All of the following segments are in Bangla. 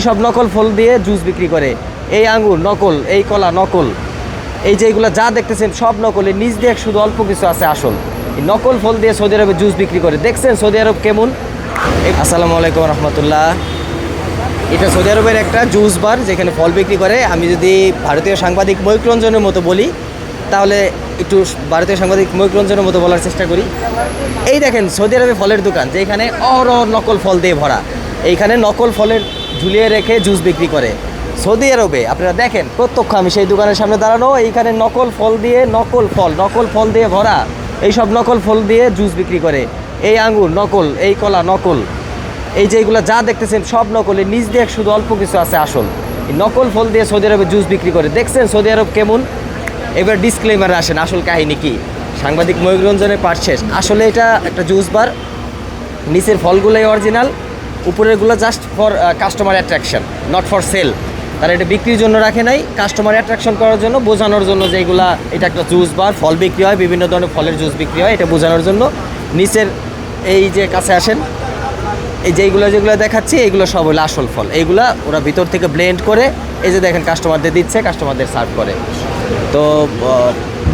এইসব নকল ফল দিয়ে জুস বিক্রি করে। এই আঙ্গুর নকল, এই কলা নকল, এই যে এইগুলো যা দেখতেছেন সব নকল। এর নিচ দিয়ে শুধু অল্প কিছু আছে আসল। এই নকল ফল দিয়ে সৌদি আরবে জুস বিক্রি করে। দেখছেন সৌদি আরব কেমন। আসসালামু আলাইকুম রহমতুল্লাহ। এটা সৌদি আরবের একটা জুস বার যেখানে ফল বিক্রি করে। আমি যদি ভারতীয় সাংবাদিক ময়ূক রঞ্জনের মতো বলি তাহলে একটু ভারতীয় সাংবাদিক ময়ূক রঞ্জনের মতো বলার চেষ্টা করি। এই দেখেন সৌদি আরবে ফলের দোকান, যেখানে অহরহ নকল ফল দিয়ে ভরা। এইখানে নকল ফলের ঝুলিয়ে রেখে জুস বিক্রি করে সৌদি আরবে। আপনারা দেখেন প্রত্যক্ষ, আমি সেই দোকানের সামনে দাঁড়ানো। এইখানে নকল ফল দিয়ে, নকল ফল দিয়ে ভরা। এইসব নকল ফল দিয়ে জুস বিক্রি করে। এই আঙ্গুর নকল, এই কলা নকল, এই যে এইগুলো যা দেখতেছেন সব নকল। এর নিচ দিয়ে শুধু অল্প কিছু আছে আসল। এই নকল ফল দিয়ে সৌদি আরবে জুস বিক্রি করে। দেখছেন সৌদি আরব কেমন। এবার ডিসক্লেমারে আসেন, আসল কাহিনী কি। সাংবাদিক ময়ূক রঞ্জনের পাঠ শেষ। আসলে এটা একটা জুস বার। নিচের ফলগুলোই অরিজিনাল, উপরেরগুলো just for customer attraction, not for sale. তারা এটা বিক্রির জন্য রাখে নাই, কাস্টমার অ্যাট্রাকশন করার জন্য, বোঝানোর জন্য যে এইগুলা এটা একটা জুস বার, ফল বিক্রি হয়, বিভিন্ন ধরনের ফলের জুস বিক্রি হয়, এটা বোঝানোর জন্য। নিচের এই যে কাছে আসেন, এই যে যেগুলো দেখাচ্ছি এইগুলো সব হলো আসল ফল। এইগুলা ওরা ভিতর থেকে ব্লেন্ড করে এই যে দেখেন কাস্টমারদের দিচ্ছে, কাস্টমারদের সার্ভ করে। তো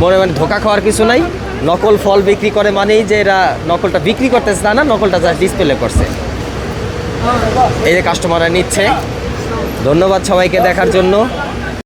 মনে ধোকা খাওয়ার কিছু নাই। নকল ফল বিক্রি করে মানেই যে এরা নকলটা বিক্রি করতেছে তা না, নকলটা যা ডিসপ্লে করছে। এই যে কাস্টমাররা নিচ্ছে। ধন্যবাদ সবাইকে দেখার জন্য।